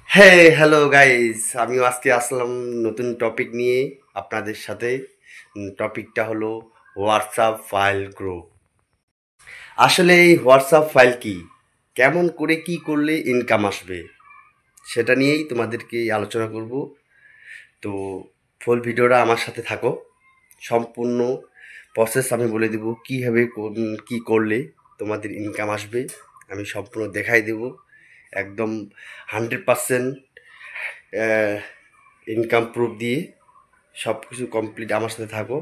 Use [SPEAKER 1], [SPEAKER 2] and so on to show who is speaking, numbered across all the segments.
[SPEAKER 1] Hello guys, আমিও আজকে আসলাম নতুন টপিক নিয়ে আপনাদের সাথে। টপিকটা হলো হোয়াটসঅ্যাপ ফাইল গ্রুপ। আসলে এই হোয়াটসঅ্যাপ ফাইল কি, কেমন করে কি করলে ইনকাম আসবে, সেটা নিয়েই তোমাদেরকে আলোচনা করব। তো ফুল ভিডিওটা আমার সাথে থাকো, সম্পূর্ণ প্রসেস আমি বলে দেবো কীভাবে কী করলে তোমাদের ইনকাম আসবে। আমি সম্পূর্ণ দেখাই দেব, একদম 100% ইনকাম প্রুফ দিয়ে। সব কিছু কমপ্লিট আমার সাথে থাকো।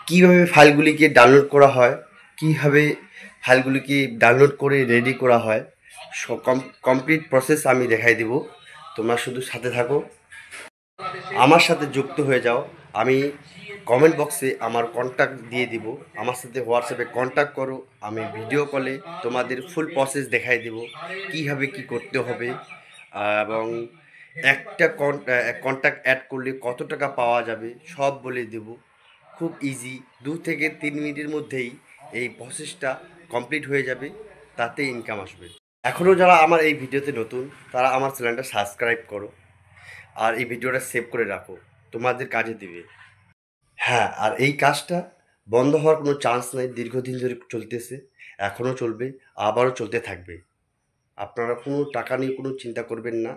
[SPEAKER 1] কীভাবে ফাইলগুলিকে ডাউনলোড করা হয়, কীভাবে ফাইলগুলিকে ডাউনলোড করে রেডি করা হয়, কমপ্লিট প্রসেস আমি দেখাই দেব। তোমরা শুধু সাথে থাকো, আমার সাথে যুক্ত হয়ে যাও। আমি কমেন্ট বক্সে আমার কন্ট্যাক্ট দিয়ে দিব, আমার সাথে হোয়াটসঅ্যাপে কন্ট্যাক্ট করো। আমি ভিডিও কলে তোমাদের ফুল প্রসেস দেখাই দেব, কীভাবে কি করতে হবে, এবং একটা কন্ট্যাক্ট অ্যাড করলে কত টাকা পাওয়া যাবে সব বলে দেব। খুব ইজি, 2 থেকে 3 মিনিটের মধ্যেই এই প্রসেসটা কমপ্লিট হয়ে যাবে, তাতে ইনকাম আসবে। এখনও যারা আমার এই ভিডিওতে নতুন, তারা আমার চ্যানেলটা সাবস্ক্রাইব করো আর এই ভিডিওটা সেভ করে রাখো, তোমাদের কাজে দেবে। হ্যাঁ, আর এই কাজটা বন্ধ হওয়ার কোনো চান্স নাই, দীর্ঘদিন ধরে চলতেছে, এখনও চলবে, আবারও চলতে থাকবে। আপনারা কোনো টাকা নিয়ে কোনো চিন্তা করবেন না।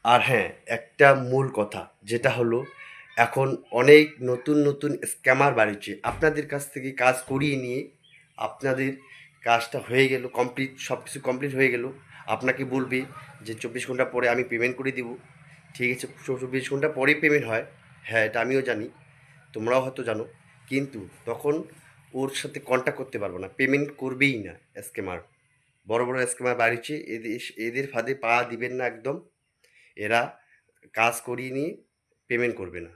[SPEAKER 1] আর হ্যাঁ, একটা মূল কথা যেটা হলো, এখন অনেক নতুন নতুন স্ক্যামার বাড়িছে। আপনাদের কাছ থেকে কাজ করিয়ে নিয়ে আপনাদের কাজটা হয়ে গেল কমপ্লিট, সব কিছু কমপ্লিট হয়ে গেল, আপনাকে বলবে যে 24 ঘন্টা পরে আমি পেমেন্ট করে দিব। ঠিক আছে, 24 ঘন্টা পরেই পেমেন্ট হয়, হ্যাঁ এটা আমিও জানি, তোমরাও হয়তো জানো। কিন্তু তখন ওর সাথে কন্ট্যাক্ট করতে পারবো না, পেমেন্ট করবেই না স্ক্যামার। বড় বড় স্ক্যামার বাড়িছে, এদের ফাঁদে পা দিবেন না একদম। এরা কাজ করিয়ে নিয়ে পেমেন্ট করবে না।